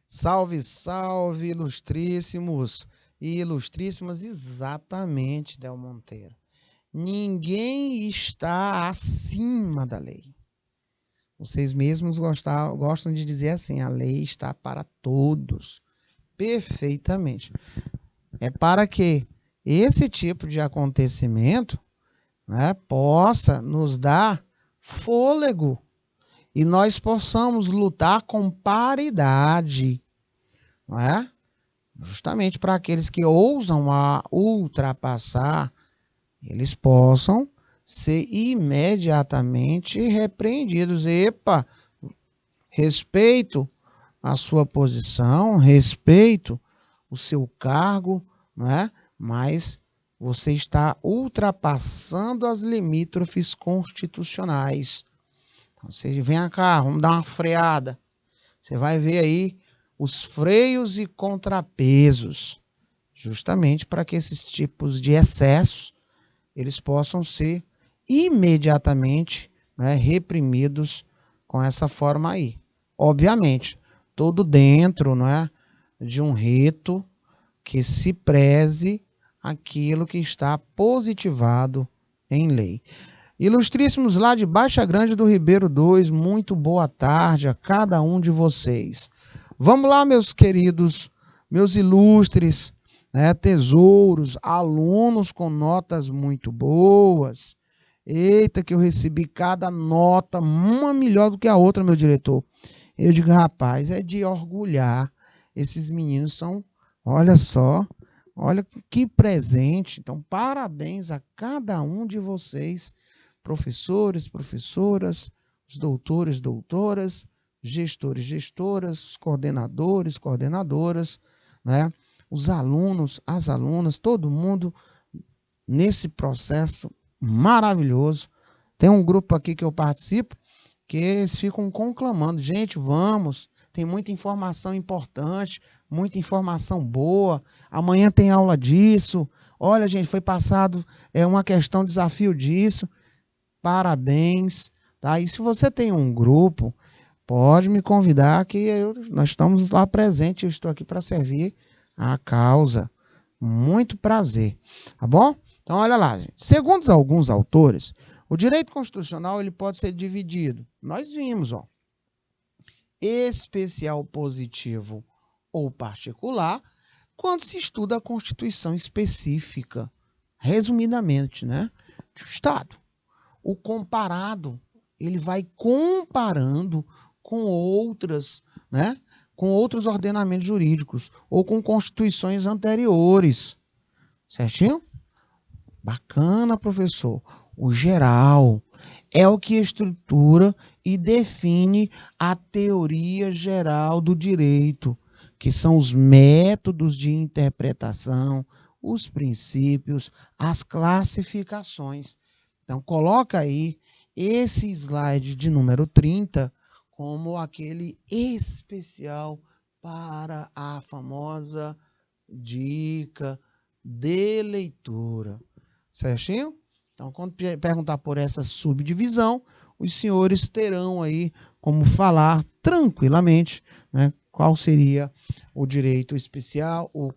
Salve, salve, ilustríssimos e ilustríssimas, exatamente, Del Monteiro. Ninguém está acima da lei. Vocês mesmos gostam de dizer assim, a lei está para todos. Perfeitamente. É para que esse tipo de acontecimento, né, possa nos dar fôlego e nós possamos lutar com paridade. Não é? Justamente para aqueles que ousam a ultrapassar, eles possam ser imediatamente repreendidos. Epa, respeito a sua posição, respeito o seu cargo, não é? Mas você está ultrapassando as limítrofes constitucionais. Então, você vem cá, vamos dar uma freada. Você vai ver aí os freios e contrapesos, justamente para que esses tipos de excessos eles possam ser imediatamente, né, reprimidos com essa forma aí. Obviamente, todo dentro, né, de um rito que se preze aquilo que está positivado em lei. Ilustríssimos lá de Baixa Grande do Ribeiro 2, muito boa tarde a cada um de vocês. Vamos lá, meus queridos, meus ilustres, né, tesouros, alunos com notas muito boas. Eita, que eu recebi cada nota, uma melhor do que a outra, meu diretor. Eu digo, rapaz, é de orgulhar. Esses meninos são, olha só, olha que presente. Então, parabéns a cada um de vocês, professores, professoras, os doutores, doutoras, gestores, gestoras, os coordenadores, coordenadoras, né? Os alunos, as alunas, todo mundo nesse processo maravilhoso. Tem um grupo aqui que eu participo que eles ficam conclamando, gente, vamos, tem muita informação importante, muita informação boa, amanhã tem aula disso, olha, gente, foi passado uma questão, desafio disso, parabéns, tá? E se você tem um grupo, pode me convidar que nós estamos lá presentes, eu estou aqui para servir a causa. Muito prazer, tá bom? Então, olha lá, gente. Segundo alguns autores, o direito constitucional ele pode ser dividido. Nós vimos, ó, especial positivo ou particular, quando se estuda a Constituição específica, resumidamente, né, do Estado. O comparado, ele vai comparando com outras, né, com outros ordenamentos jurídicos ou com constituições anteriores. Certinho? Bacana, professor. O geral é o que estrutura e define a teoria geral do direito, que são os métodos de interpretação, os princípios, as classificações. Então, coloca aí esse slide de número 30 como aquele especial para a famosa dica de leitura. Certinho? Então, quando perguntar por essa subdivisão, os senhores terão aí como falar tranquilamente, né, qual seria o direito especial, o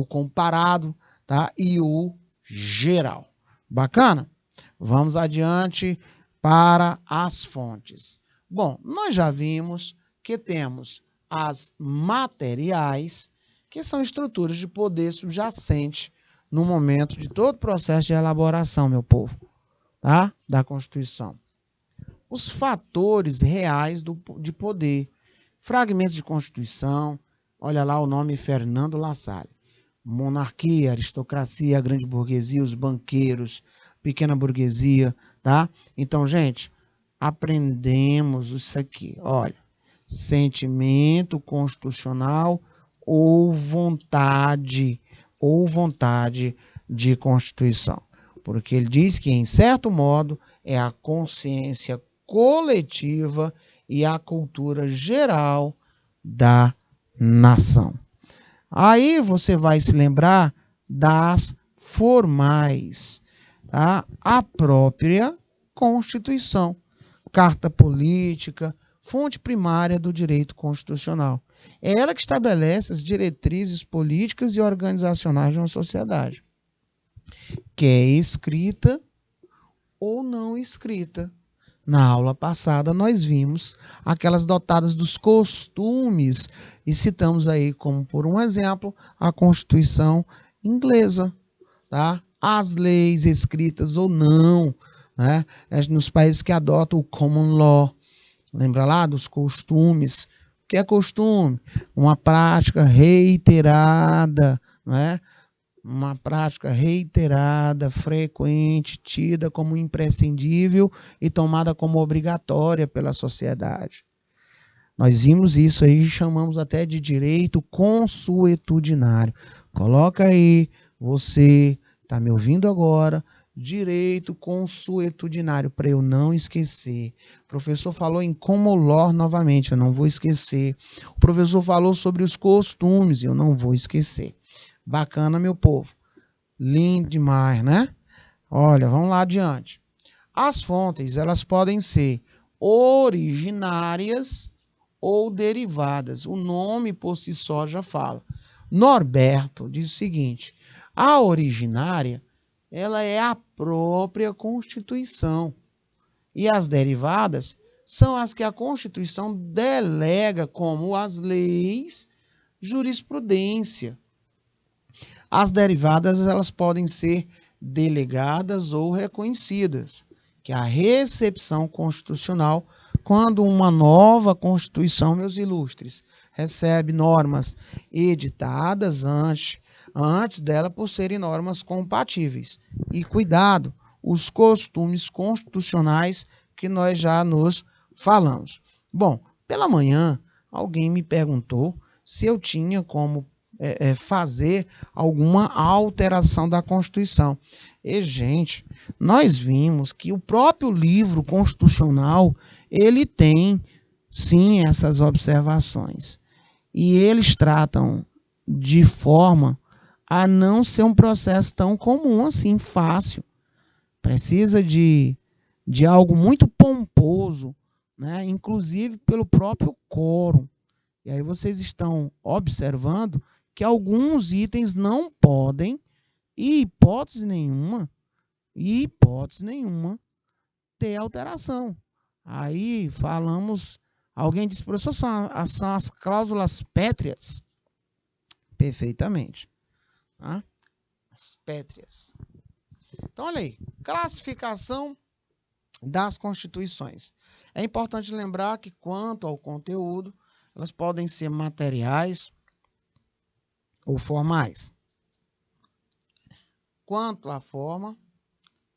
comparado, tá, e o geral. Bacana? Vamos adiante para as fontes. Bom, nós já vimos que temos as materiais, que são estruturas de poder subjacente no momento de todo o processo de elaboração, meu povo, tá? Da Constituição. Os fatores reais de poder, fragmentos de Constituição, olha lá o nome Fernando La Salle. Monarquia, aristocracia, a grande burguesia, os banqueiros, pequena burguesia, tá? Então, gente, aprendemos isso aqui, olha, sentimento constitucional ou vontade de Constituição. porque ele diz que, em certo modo, é a consciência coletiva e a cultura geral da nação. Aí você vai se lembrar das formais, tá? A própria Constituição, Carta Política, fonte primária do direito constitucional. É ela que estabelece as diretrizes políticas e organizacionais de uma sociedade, que é escrita ou não escrita. Na aula passada, nós vimos aquelas dotadas dos costumes e citamos aí como, por um exemplo, a Constituição inglesa, tá? As leis escritas ou não, né? Nos países que adotam o common law. Lembra lá dos costumes? O que é costume? Uma prática reiterada, né? Uma prática reiterada, frequente, tida como imprescindível e tomada como obrigatória pela sociedade. Nós vimos isso aí e chamamos até de direito consuetudinário. Coloca aí, você está me ouvindo agora, direito consuetudinário, para eu não esquecer. O professor falou em common law novamente, eu não vou esquecer. O professor falou sobre os costumes, eu não vou esquecer. Bacana, meu povo. Lindo demais, né? Olha, vamos lá adiante. As fontes, elas podem ser originárias ou derivadas. O nome por si só já fala. Norberto diz o seguinte: a originária, ela é a própria Constituição. E as derivadas são as que a Constituição delega como as leis, jurisprudência. As derivadas, elas podem ser delegadas ou reconhecidas, que é a recepção constitucional, quando uma nova Constituição, meus ilustres, recebe normas editadas antes dela por serem normas compatíveis. E cuidado, os costumes constitucionais que nós já nos falamos. Bom, pela manhã, alguém me perguntou se eu tinha como fazer alguma alteração da Constituição. E, gente, nós vimos que o próprio livro constitucional, ele tem, sim, essas observações. E eles tratam de forma a não ser um processo tão comum assim, fácil. Precisa de algo muito pomposo, né? Inclusive pelo próprio quórum. E aí vocês estão observando que alguns itens não podem, e hipótese nenhuma, ter alteração. Aí falamos, alguém disse, professor, são as cláusulas pétreas. Perfeitamente. Tá? As pétreas. Então, olha aí, classificação das constituições. É importante lembrar que, quanto ao conteúdo, elas podem ser materiais ou formais. Quanto à forma,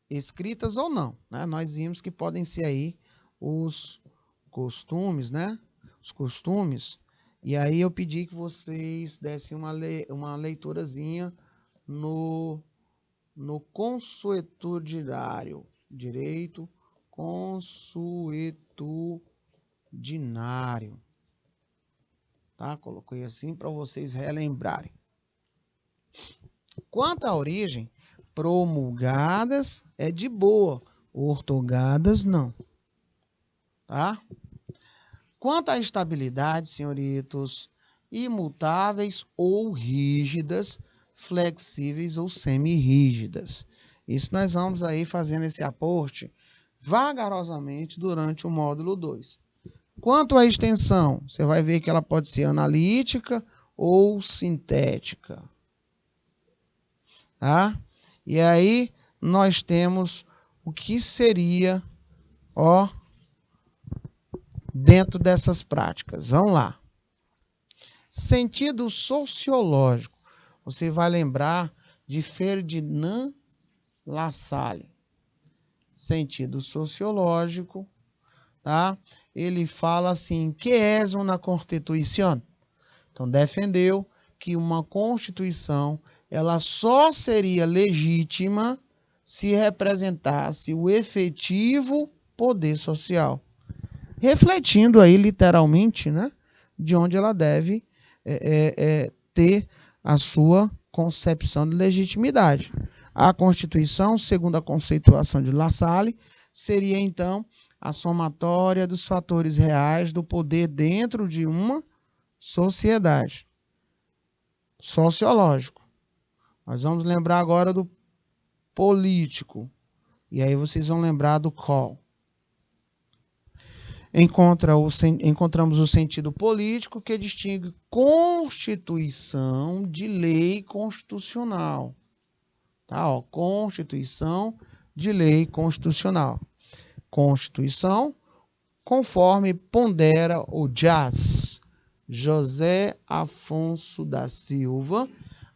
escritas ou não, né? Nós vimos que podem ser aí os costumes, né? Os costumes. E aí eu pedi que vocês dessem uma leiturazinha no consuetudinário. Direito consuetudinário. Tá? Coloquei assim para vocês relembrarem. Quanto à origem, promulgadas é de boa, ortogadas não. Tá? Quanto à estabilidade, senhoritos, imutáveis ou rígidas, flexíveis ou semi-rígidas. Isso nós vamos aí fazendo esse aporte vagarosamente durante o módulo 2. Quanto à extensão, você vai ver que ela pode ser analítica ou sintética. Tá? E aí nós temos o que seria, dentro dessas práticas. Vamos lá. Sentido sociológico. Você vai lembrar de Ferdinand Lassalle. Sentido sociológico, tá? Ele fala assim, que é uma Constituição? Então, defendeu que uma Constituição, ela só seria legítima se representasse o efetivo poder social, refletindo aí literalmente, né, de onde ela deve ter a sua concepção de legitimidade. A Constituição, segundo a conceituação de La Salle, seria então a somatória dos fatores reais do poder dentro de uma sociedade. Sociológico. Nós vamos lembrar agora do político. E aí vocês vão lembrar do qual. Encontramos o sentido político, que distingue constituição de lei constitucional. Tá, ó, Constituição de lei constitucional. Constituição, conforme pondera o JAS, José Afonso da Silva,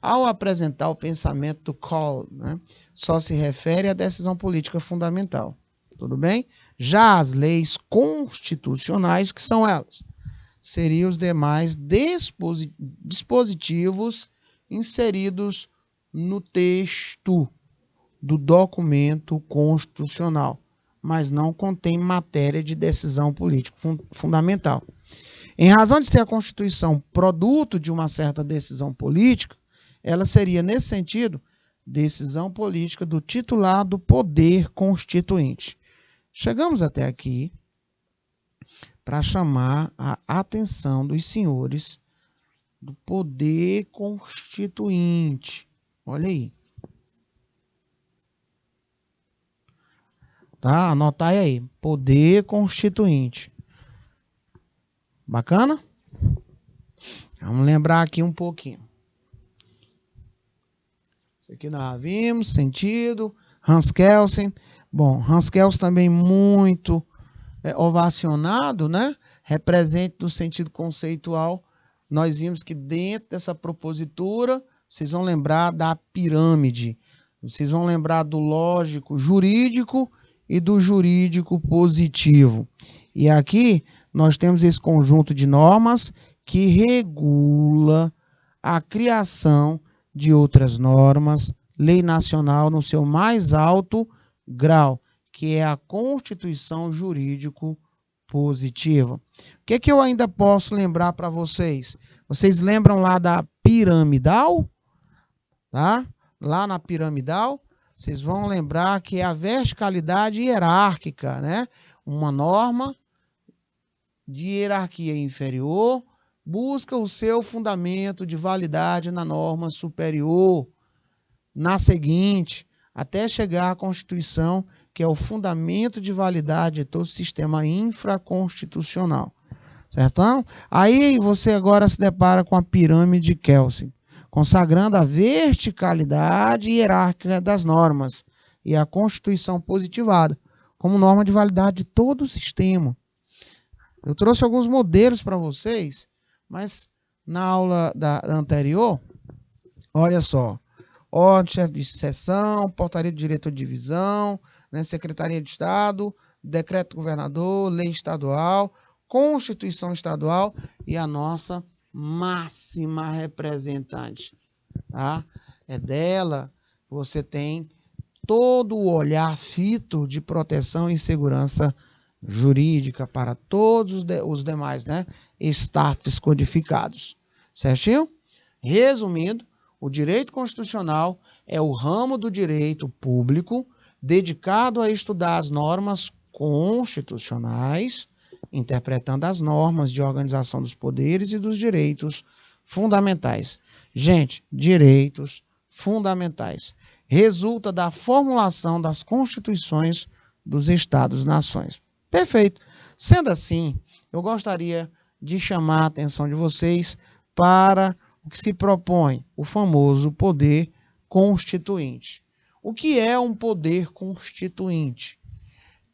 ao apresentar o pensamento do Cole, né, só se refere à decisão política fundamental. Tudo bem? Já as leis constitucionais, que são elas? Seriam os demais dispositivos inseridos no texto do documento constitucional, mas não contém matéria de decisão política fundamental. Em razão de ser a Constituição produto de uma certa decisão política, ela seria, nesse sentido, decisão política do titular do poder constituinte. Chegamos até aqui para chamar a atenção dos senhores do poder constituinte. Olha aí. Tá? Anota aí. Poder constituinte. Bacana? Vamos lembrar aqui um pouquinho. Isso aqui nós vimos, sentido. Hans Kelsen. Bom, Hans Kelsen também muito ovacionado, né? Represente no sentido conceitual. Nós vimos que dentro dessa propositura, vocês vão lembrar da pirâmide. Vocês vão lembrar do lógico jurídico e do jurídico positivo. E aqui nós temos esse conjunto de normas que regula a criação de outras normas, lei nacional no seu mais alto grau, que é a Constituição Jurídico Positiva. O que é que eu ainda posso lembrar para vocês? Vocês lembram lá da piramidal? Tá? Lá na piramidal, vocês vão lembrar que é a verticalidade hierárquica, né? Uma norma de hierarquia inferior busca o seu fundamento de validade na norma superior, na seguinte, até chegar à Constituição, que é o fundamento de validade de todo o sistema infraconstitucional. Certo? Aí você agora se depara com a pirâmide de Kelsen, consagrando a verticalidade hierárquica das normas e a Constituição positivada, como norma de validade de todo o sistema. Eu trouxe alguns modelos para vocês, mas na aula anterior, olha só, ordem de chefe de seção, portaria de diretor de divisão, né, Secretaria de Estado, decreto do governador, lei estadual, Constituição estadual e a nossa máxima representante. Tá? É dela que você tem todo o olhar fito de proteção e segurança jurídica para todos os demais, né, staffs codificados. Certinho? Resumindo, o direito constitucional é o ramo do direito público dedicado a estudar as normas constitucionais, interpretando as normas de organização dos poderes e dos direitos fundamentais. Gente, direitos fundamentais. Resulta da formulação das constituições dos Estados-nações. Perfeito. Sendo assim, eu gostaria de chamar a atenção de vocês para o que se propõe, o famoso poder constituinte. O que é um poder constituinte?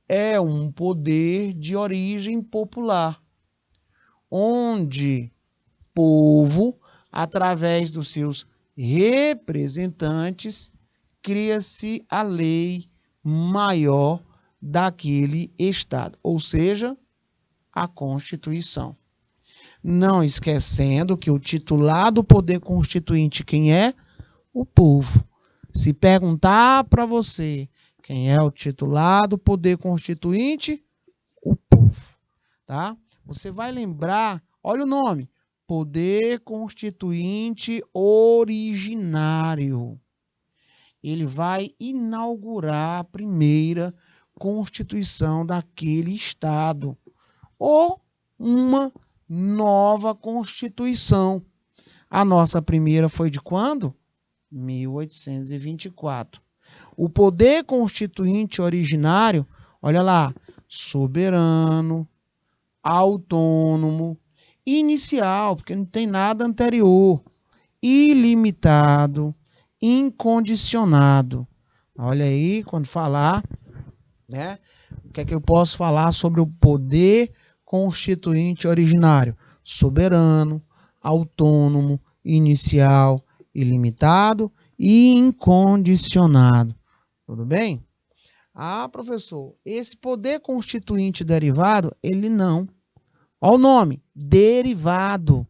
É um poder de origem popular, onde o povo, através dos seus representantes, cria-se a lei maior daquele Estado, ou seja, a Constituição. Não esquecendo que o titular do poder constituinte, quem é? O povo. Se perguntar para você quem é o titular do poder constituinte, o povo, tá? Você vai lembrar, olha o nome, poder constituinte originário. Ele vai inaugurar a primeira constituição daquele estado ou uma nova constituição. A nossa primeira foi de quando? 1824. O poder constituinte originário, olha lá, soberano, autônomo, inicial, porque não tem nada anterior, ilimitado, incondicionado. Olha aí, quando falar, né? O que é que eu posso falar sobre o poder constituinte originário? Soberano, autônomo, inicial, ilimitado e incondicionado. Tudo bem? Ah, professor, esse poder constituinte derivado, ele não. Olha o nome, derivado.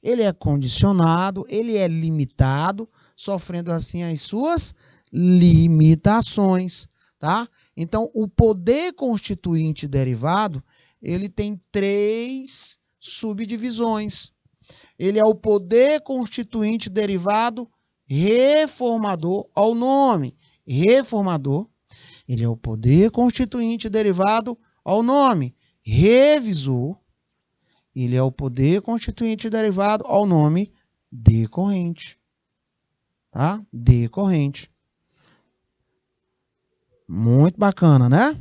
Ele é condicionado, ele é limitado, sofrendo assim as suas limitações, tá? Então, o poder constituinte derivado, ele tem 3 subdivisões. Ele é o poder constituinte derivado reformador, ao nome, reformador. Ele é o poder constituinte derivado, ao nome, revisor. Ele é o poder constituinte derivado, ao nome, decorrente. Tá? Decorrente. Muito bacana, né?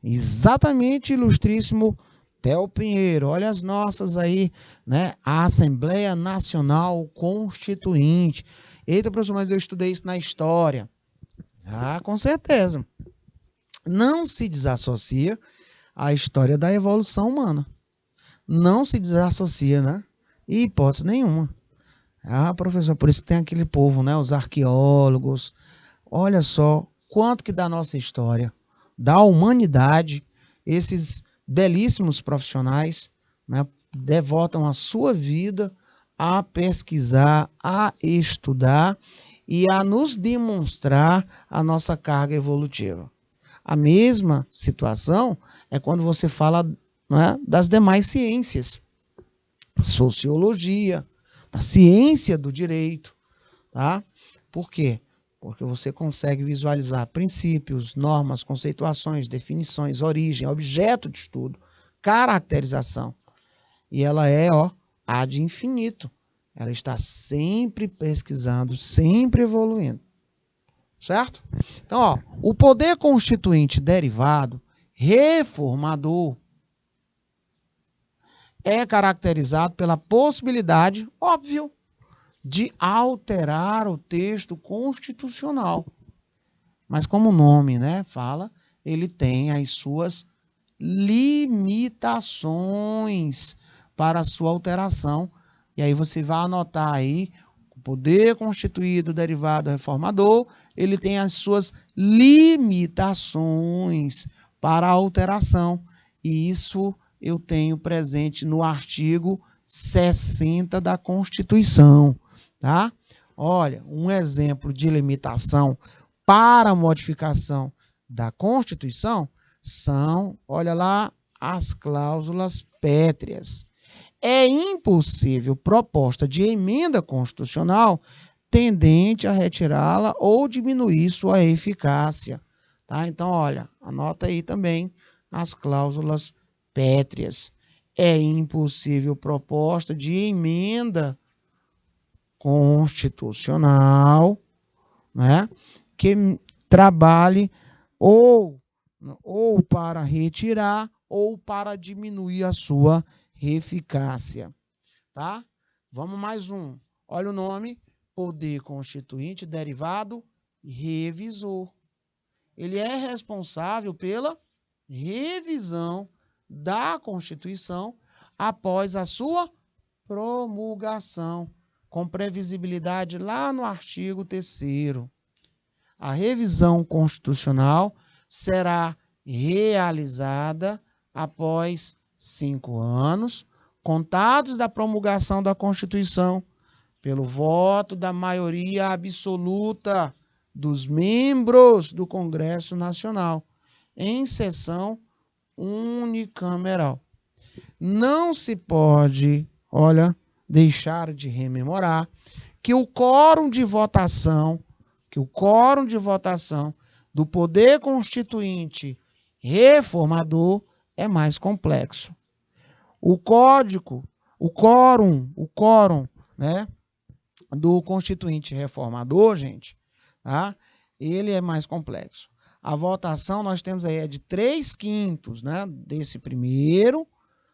Exatamente, ilustríssimo Theo Pinheiro. Olha as nossas aí, né? A Assembleia Nacional Constituinte. Eita, professor, mas eu estudei isso na história. Ah, com certeza. Não se desassocia a história da evolução humana. Não se desassocia, né? Em hipótese nenhuma. Ah, professor, por isso tem aquele povo, né? Os arqueólogos. Olha só quanto que da nossa história, da humanidade, esses belíssimos profissionais, né, devotam a sua vida a pesquisar, a estudar e a nos demonstrar a nossa carga evolutiva. A mesma situação é quando você fala, né, das demais ciências, sociologia, a ciência do direito, tá? Por quê? Porque você consegue visualizar princípios, normas, conceituações, definições, origem, objeto de estudo, caracterização. E ela é, ad infinito. Ela está sempre pesquisando, sempre evoluindo. Certo? Então, o poder constituinte derivado, reformador, é caracterizado pela possibilidade, óbvio, de alterar o texto constitucional. Mas como o nome, né, fala, ele tem as suas limitações para a sua alteração. E aí você vai anotar aí, o poder constituído derivado reformador, ele tem as suas limitações para a alteração. E isso eu tenho presente no artigo 60 da Constituição, tá? Olha, um exemplo de limitação para a modificação da Constituição são, olha lá, as cláusulas pétreas. É impossível proposta de emenda constitucional tendente a retirá-la ou diminuir sua eficácia. Tá? Então, olha, anota aí também as cláusulas pétreas. É impossível proposta de emenda constitucional, né, que trabalhe ou para retirar ou para diminuir a sua eficácia. Tá? Vamos mais um. Olha o nome, poder constituinte derivado revisor. Ele é responsável pela revisão da Constituição após a sua promulgação, com previsibilidade lá no artigo 3º. A revisão constitucional será realizada após 5 anos, contados da promulgação da Constituição, pelo voto da maioria absoluta dos membros do Congresso Nacional, em sessão unicameral. Não se pode, deixar de rememorar que o quórum de votação do poder constituinte reformador é mais complexo. O quórum, né, do constituinte reformador, gente, tá? Ele é mais complexo. A votação nós temos aí de 3/5, né, desse primeiro,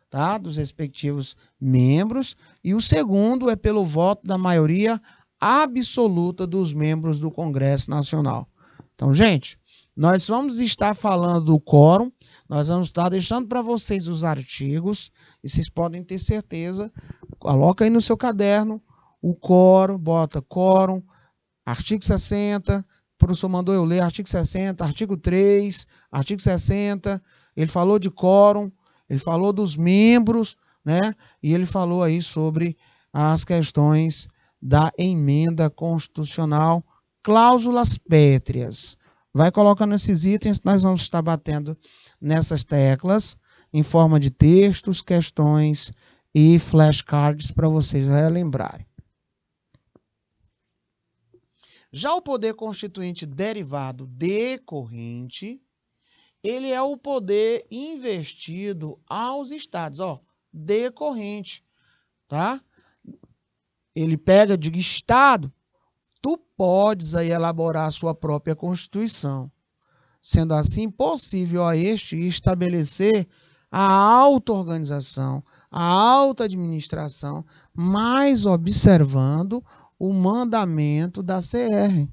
tá, dos respectivos membros, e o segundo é pelo voto da maioria absoluta dos membros do Congresso Nacional. Então, gente, nós vamos estar falando do quórum, nós vamos estar deixando para vocês os artigos, e vocês podem ter certeza, coloca aí no seu caderno, o quórum, bota quórum, artigo 60, o professor mandou eu ler, artigo 60, artigo 3, artigo 60, ele falou de quórum, ele falou dos membros, né? E ele falou aí sobre as questões da emenda constitucional, cláusulas pétreas. Vai colocando esses itens, nós vamos estar batendo nessas teclas, em forma de textos, questões e flashcards para vocês relembrarem. Já o poder constituinte derivado decorrente, ele é o poder investido aos estados, decorrente, tá? Ele pega de estado, tu podes aí elaborar a sua própria Constituição, sendo assim possível a este estabelecer a auto-organização, a auto-administração, mas observando o mandamento da CR,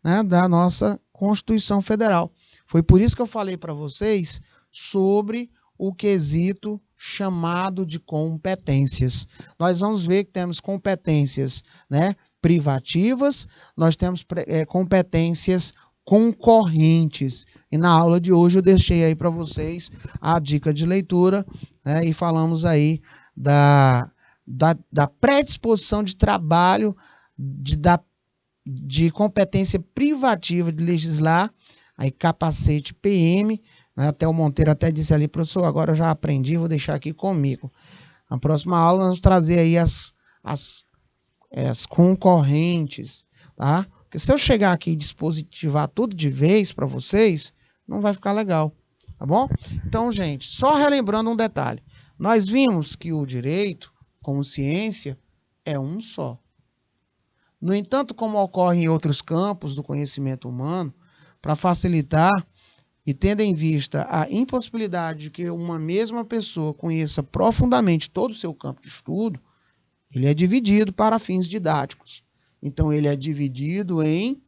né, da nossa Constituição Federal. Foi por isso que eu falei para vocês sobre o quesito chamado de competências. Nós vamos ver que temos competências, né, privativas, nós temos competências concorrentes. E na aula de hoje eu deixei aí para vocês a dica de leitura, né, e falamos aí da predisposição de trabalho, de competência privativa de legislar, aí capacete PM, né, até o Monteiro até disse ali, professor, agora eu já aprendi, vou deixar aqui comigo. Na próxima aula nós vamos trazer aí as concorrentes, tá? Porque se eu chegar aqui e dispositivar tudo de vez para vocês, não vai ficar legal, tá bom? Então, gente, só relembrando um detalhe. Nós vimos que o direito, como ciência, é um só. No entanto, como ocorre em outros campos do conhecimento humano, para facilitar e tendo em vista a impossibilidade de que uma mesma pessoa conheça profundamente todo o seu campo de estudo, ele é dividido para fins didáticos. Então, ele é dividido em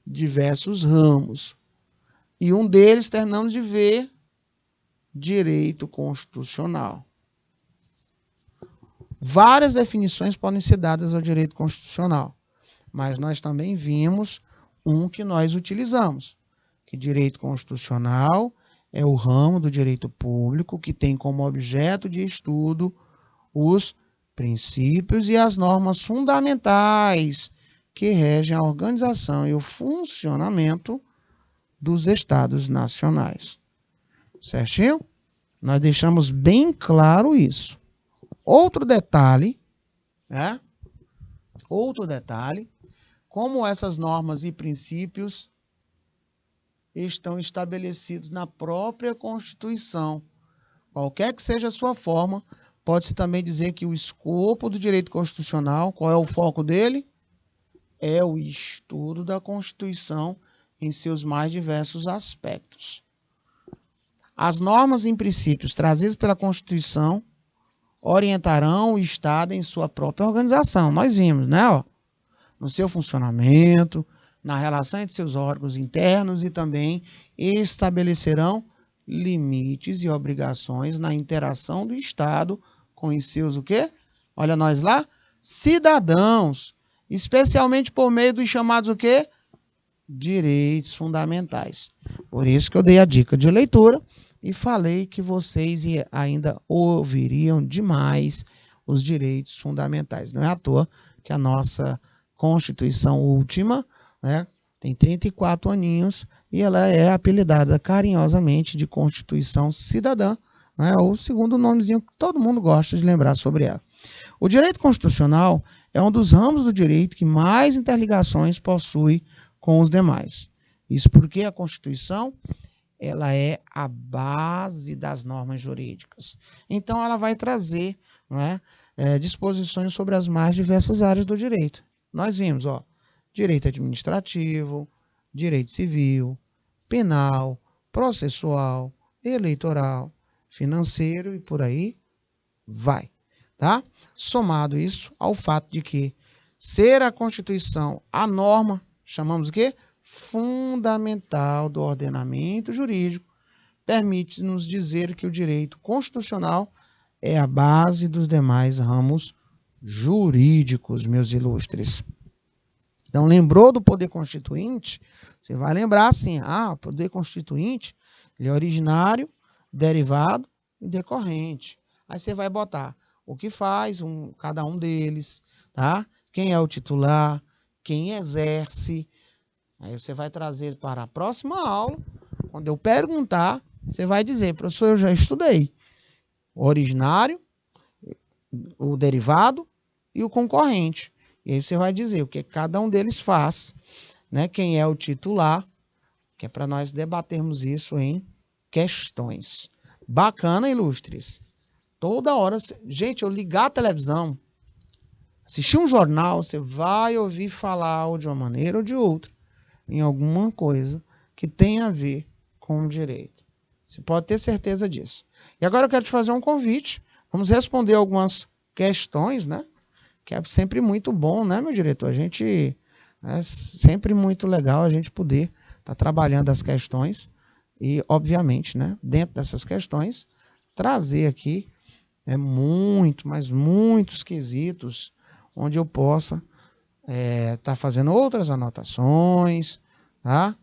diversos ramos. E um deles terminamos de ver, direito constitucional. Várias definições podem ser dadas ao direito constitucional, mas nós também vimos um que nós utilizamos, que direito constitucional é o ramo do direito público que tem como objeto de estudo os princípios e as normas fundamentais que regem a organização e o funcionamento dos estados nacionais. Certinho? Nós deixamos bem claro isso. Outro detalhe, né? Como essas normas e princípios estão estabelecidos na própria Constituição. Qualquer que seja a sua forma, pode-se também dizer que o escopo do direito constitucional, qual é o foco dele? É o estudo da Constituição em seus mais diversos aspectos. As normas e princípios trazidos pela Constituição orientarão o Estado em sua própria organização. Nós vimos, né? No seu funcionamento, na relação entre seus órgãos internos e também estabelecerão limites e obrigações na interação do Estado com os seus, o quê? Olha nós lá, cidadãos, especialmente por meio dos chamados, o quê? Direitos fundamentais. Por isso que eu dei a dica de leitura e falei que vocês ainda ouviriam demais os direitos fundamentais. Não é à toa que a nossa Constituição última, né, tem 34 aninhos e ela é apelidada carinhosamente de Constituição Cidadã, né, ou o segundo nomezinho que todo mundo gosta de lembrar sobre ela. O direito constitucional é um dos ramos do direito que mais interligações possui com os demais. Isso porque a Constituição ela é a base das normas jurídicas. Então, ela vai trazer, não é, disposições sobre as mais diversas áreas do direito. Nós vimos, direito administrativo, direito civil, penal, processual, eleitoral, financeiro e por aí vai, tá? Somado isso ao fato de que ser a Constituição a norma, chamamos o quê? Fundamental do ordenamento jurídico, permite-nos dizer que o direito constitucional é a base dos demais ramos jurídicos, meus ilustres. Então, lembrou do poder constituinte? Você vai lembrar assim, o poder constituinte ele é originário, derivado e decorrente. Aí você vai botar o que faz cada um deles, tá? Quem é o titular, quem exerce. Aí você vai trazer para a próxima aula, quando eu perguntar, você vai dizer, professor, eu já estudei o originário, o derivado e o concorrente. E aí você vai dizer o que cada um deles faz, né? Quem é o titular, que é para nós debatermos isso em questões. Bacana, ilustres. Toda hora, gente, eu ligar a televisão, assistir um jornal, você vai ouvir falar ou de uma maneira ou de outra em alguma coisa que tenha a ver com o direito. Você pode ter certeza disso. E agora eu quero te fazer um convite. Vamos responder algumas questões, né? Que é sempre muito bom, né, meu diretor? É sempre muito legal a gente poder estar trabalhando as questões e, obviamente, né, dentro dessas questões, trazer aqui mas muitos quesitos onde eu possa estar fazendo outras anotações, tá?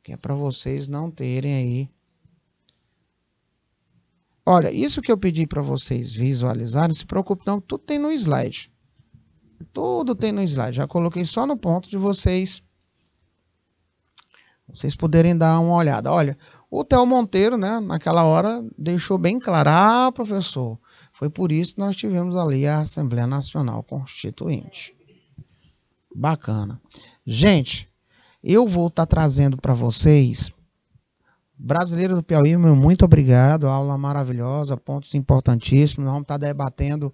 Que é para vocês não terem aí. Olha, isso que eu pedi para vocês visualizarem, não se preocupe não, tudo tem no slide. Tudo tem no slide. Já coloquei só no ponto de vocês poderem dar uma olhada. Olha, o Theo Monteiro, né, naquela hora, deixou bem claro, professor, foi por isso que nós tivemos ali a Assembleia Nacional Constituinte. Bacana. Gente, eu vou estar trazendo para vocês, Brasileiro do Piauí, meu muito obrigado, aula maravilhosa, pontos importantíssimos, vamos estar debatendo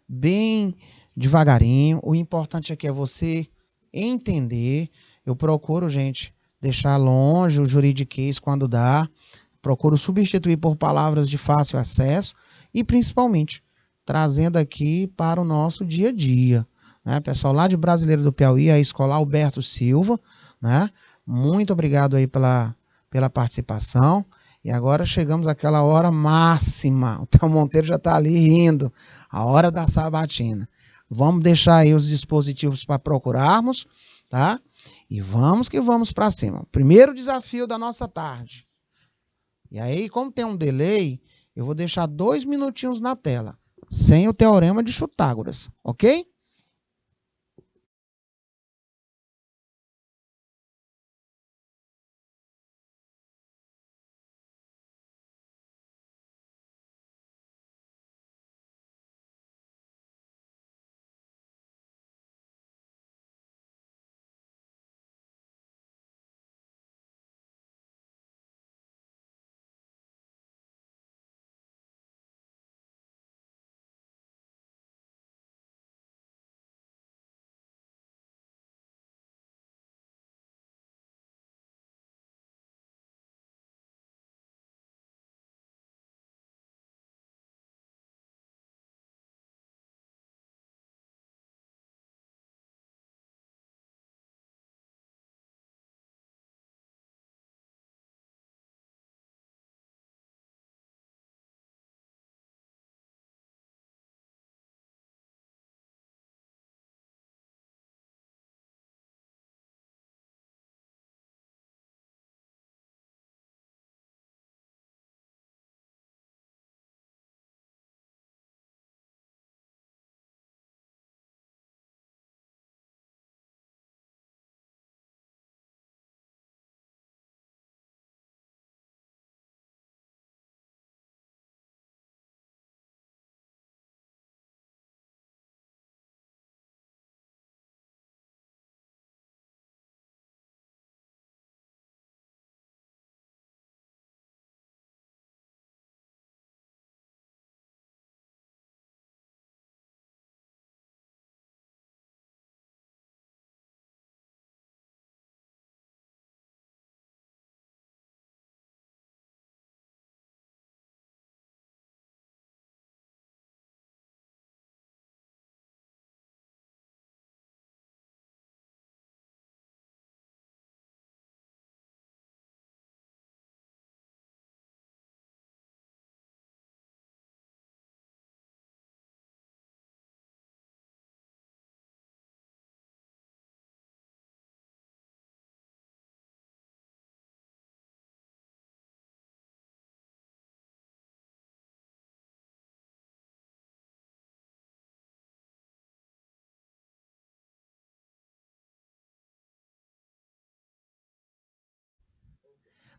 bem devagarinho. O importante aqui é você entender. Eu procuro, gente, deixar longe o juridiquês quando dá. Procuro substituir por palavras de fácil acesso e, principalmente, trazendo aqui para o nosso dia a dia. Né? Pessoal lá de Brasileiro do Piauí, a Escola Alberto Silva, né? Muito obrigado aí pela participação. E agora chegamos àquela hora máxima. O Theo Monteiro já está ali rindo. A hora da sabatina. Vamos deixar aí os dispositivos para procurarmos, tá? E vamos que vamos para cima. Primeiro desafio da nossa tarde. E aí, como tem um delay, eu vou deixar 2 minutinhos na tela, sem o teorema de Chutágoras, ok?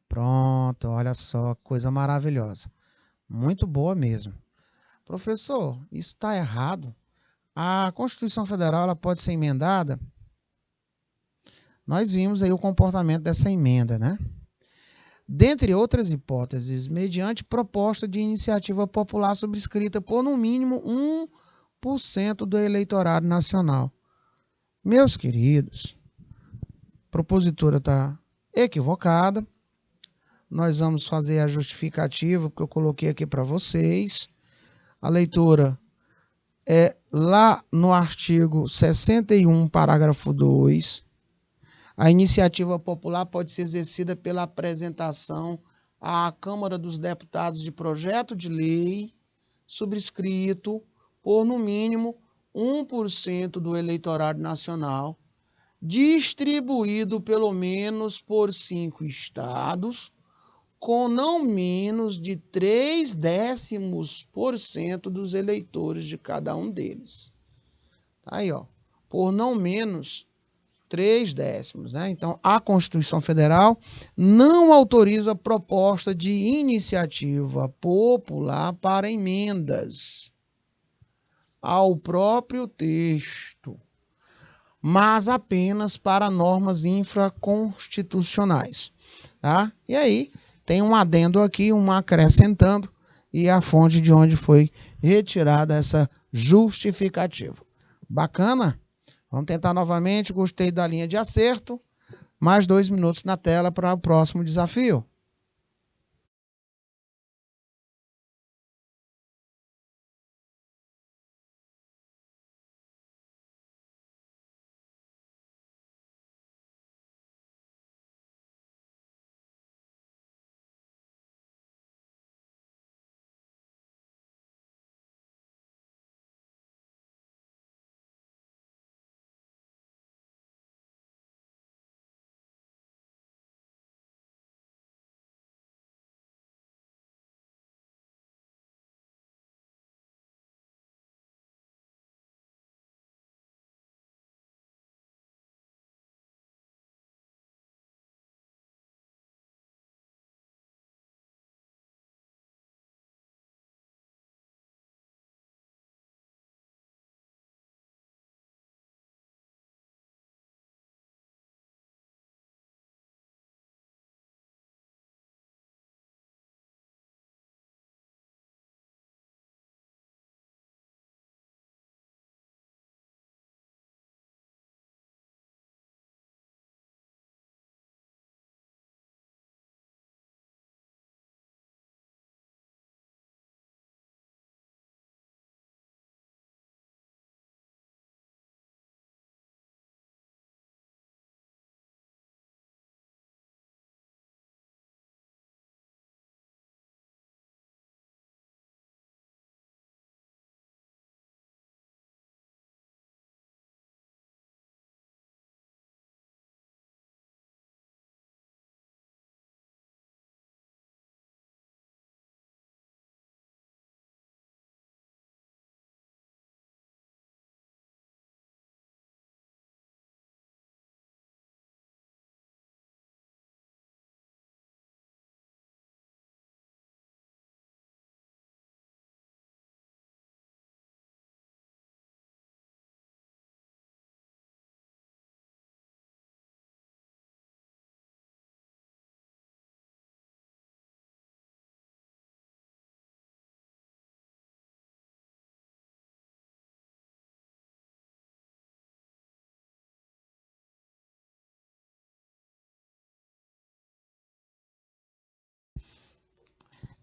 Pronto, olha só, coisa maravilhosa. Muito boa mesmo. Professor, isso está errado. A Constituição Federal ela pode ser emendada? Nós vimos aí o comportamento dessa emenda, né? Dentre outras hipóteses, mediante proposta de iniciativa popular subscrita por no mínimo 1% do eleitorado nacional. Meus queridos, a propositora está equivocada. Nós vamos fazer a justificativa que eu coloquei aqui para vocês. A leitura é lá no artigo 61, parágrafo 2. A iniciativa popular pode ser exercida pela apresentação à Câmara dos Deputados de projeto de lei subscrito por, no mínimo, 1% do eleitorado nacional, distribuído pelo menos por 5 estados, com não menos de 0,3% dos eleitores de cada um deles. Aí, ó, por não menos 0,3, né? Então, a Constituição Federal não autoriza proposta de iniciativa popular para emendas ao próprio texto, mas apenas para normas infraconstitucionais, tá? E aí, tem um adendo aqui, um acrescentando, e a fonte de onde foi retirada essa justificativa. Bacana? Vamos tentar novamente. Gostei da linha de acerto. Mais 2 minutos na tela para o próximo desafio.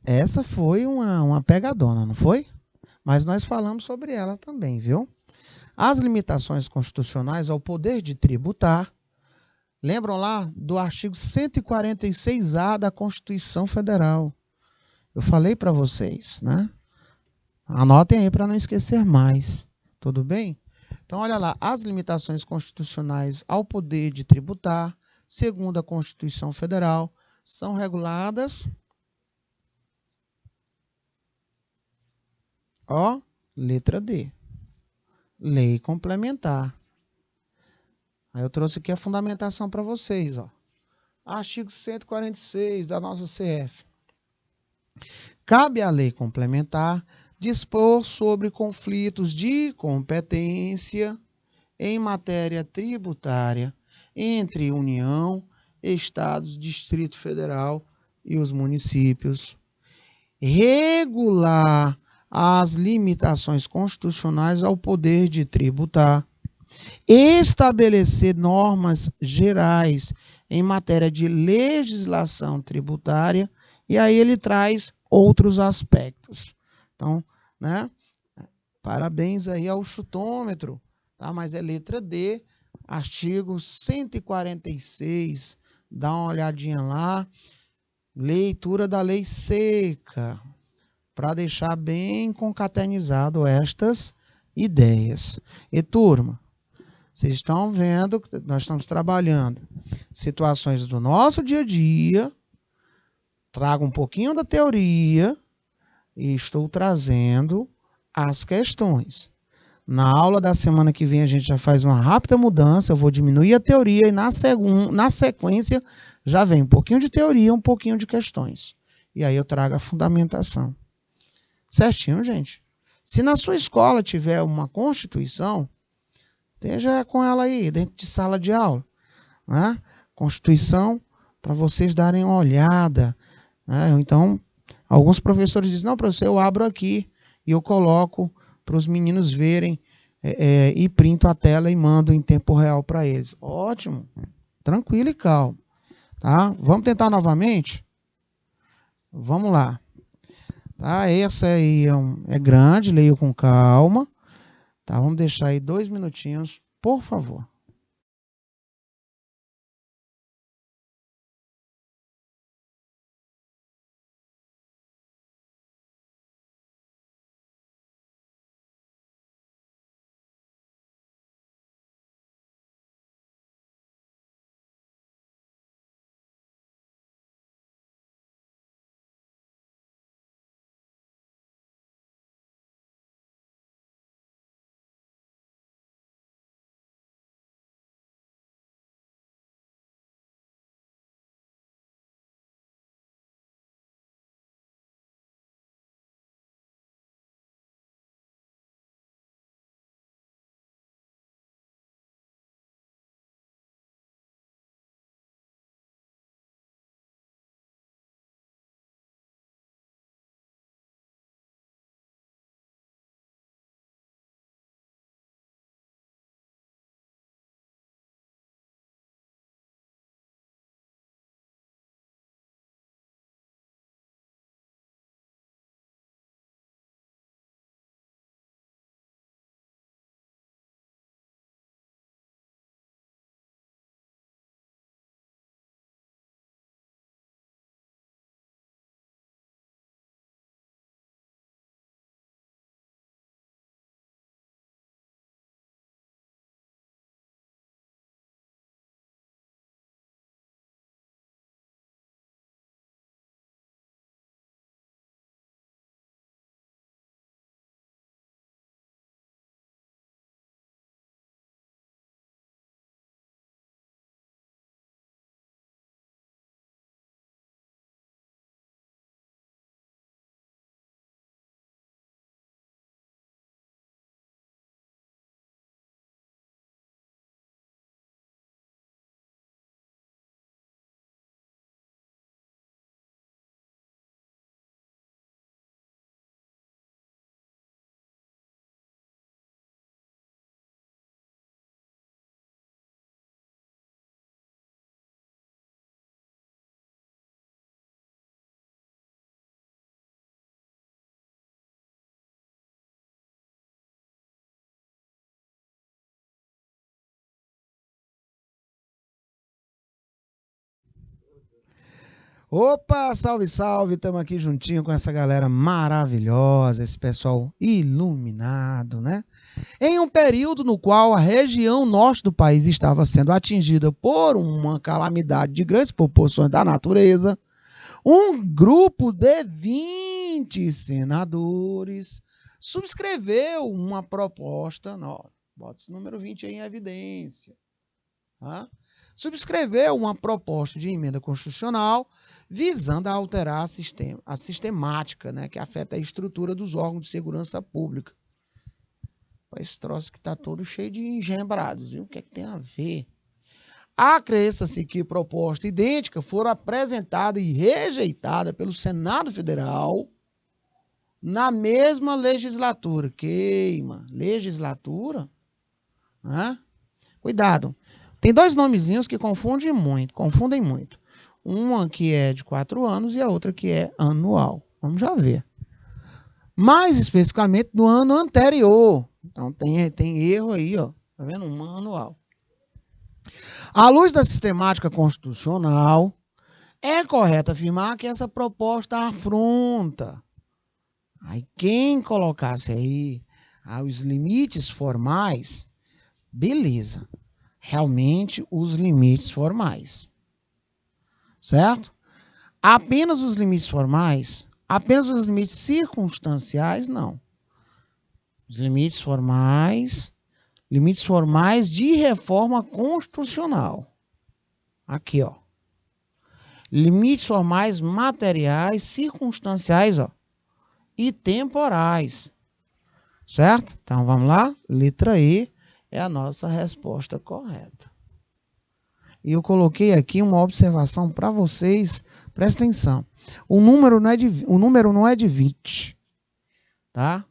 Essa foi uma pegadona, não foi? Mas nós falamos sobre ela também, viu? As limitações constitucionais ao poder de tributar. Lembram lá do artigo 146A da Constituição Federal? Eu falei para vocês, né? Anotem aí para não esquecer mais. Tudo bem? Então, olha lá. As limitações constitucionais ao poder de tributar, segundo a Constituição Federal, são reguladas... Ó, letra D. Lei complementar. Aí eu trouxe aqui a fundamentação para vocês, ó. Artigo 146 da nossa CF. Cabe à lei complementar dispor sobre conflitos de competência em matéria tributária entre União, Estados, Distrito Federal e os municípios, regular as limitações constitucionais ao poder de tributar, estabelecer normas gerais em matéria de legislação tributária, e aí ele traz outros aspectos. Então, né, parabéns aí ao chutômetro, tá? Mas é letra D, artigo 146, dá uma olhadinha lá, leitura da lei seca, para deixar bem concatenizado estas ideias. E turma, vocês estão vendo que nós estamos trabalhando situações do nosso dia a dia, trago um pouquinho da teoria e estou trazendo as questões. Na aula da semana que vem a gente já faz uma rápida mudança, eu vou diminuir a teoria e na sequência já vem um pouquinho de teoria, um pouquinho de questões. E aí eu trago a fundamentação. Certinho, gente? Se na sua escola tiver uma Constituição, esteja com ela aí, dentro de sala de aula, né? Constituição, para vocês darem uma olhada, né? Então, alguns professores dizem, não, professor, eu abro aqui e eu coloco para os meninos verem e printo a tela e mando em tempo real para eles. Ótimo, tranquilo e calmo. Tá? Vamos tentar novamente? Vamos lá. Tá? Essa aí é grande, leio com calma. Tá? Vamos deixar aí 2 minutinhos, por favor. Opa, salve, salve, estamos aqui juntinho com essa galera maravilhosa, esse pessoal iluminado, né? Em um período no qual a região norte do país estava sendo atingida por uma calamidade de grandes proporções da natureza, um grupo de 20 senadores subscreveu uma proposta, bota esse número 20 aí em evidência, tá? subscreveu uma proposta de emenda constitucional visando a alterar a sistemática, né, que afeta a estrutura dos órgãos de segurança pública. Esse troço que está todo cheio de engembrados, viu? O que é que tem a ver? Acresce-se que proposta idêntica for apresentada e rejeitada pelo Senado Federal na mesma legislatura. Queima. Legislatura? Né? Cuidado. Tem dois nomezinhos que confundem muito. Uma que é de 4 anos e a outra que é anual. Vamos já ver. Mais especificamente do ano anterior. Então tem erro aí, ó. Tá vendo? Um anual. À luz da sistemática constitucional, é correto afirmar que essa proposta afronta. Aí quem colocasse aí os limites formais, beleza. Realmente os limites formais. Certo? Apenas os limites formais, apenas os limites circunstanciais, não. Os limites formais de reforma constitucional. Aqui, ó. Limites formais materiais, circunstanciais, ó, e temporais. Certo? Então, vamos lá. Letra E é a nossa resposta correta. E eu coloquei aqui uma observação para vocês. Presta atenção. O número não é de 20. Tá?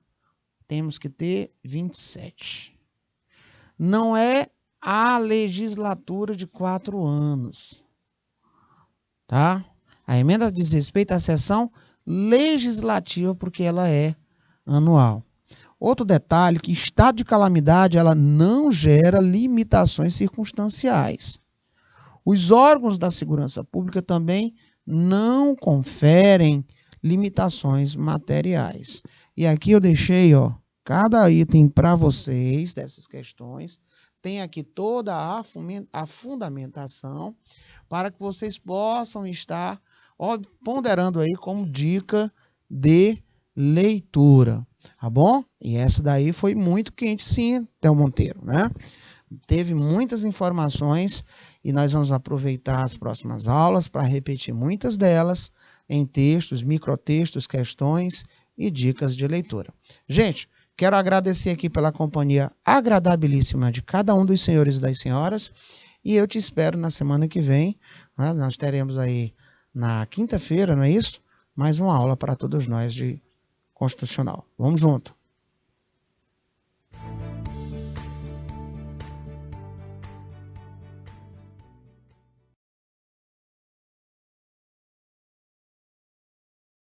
Temos que ter 27. Não é a legislatura de 4 anos. Tá? A emenda diz respeito à sessão legislativa porque ela é anual. Outro detalhe, que estado de calamidade ela não gera limitações circunstanciais. Os órgãos da segurança pública também não conferem limitações materiais. E aqui eu deixei, ó, cada item para vocês dessas questões. Tem aqui toda a fundamentação para que vocês possam estar ponderando aí como dica de leitura, tá bom? E essa daí foi muito quente sim, Théo Monteiro, né? Teve muitas informações e nós vamos aproveitar as próximas aulas para repetir muitas delas em textos, microtextos, questões e dicas de leitura. Gente, quero agradecer aqui pela companhia agradabilíssima de cada um dos senhores e das senhoras e eu te espero na semana que vem, né? Nós teremos aí na quinta-feira, não é isso? Mais uma aula para todos nós de constitucional. Vamos junto!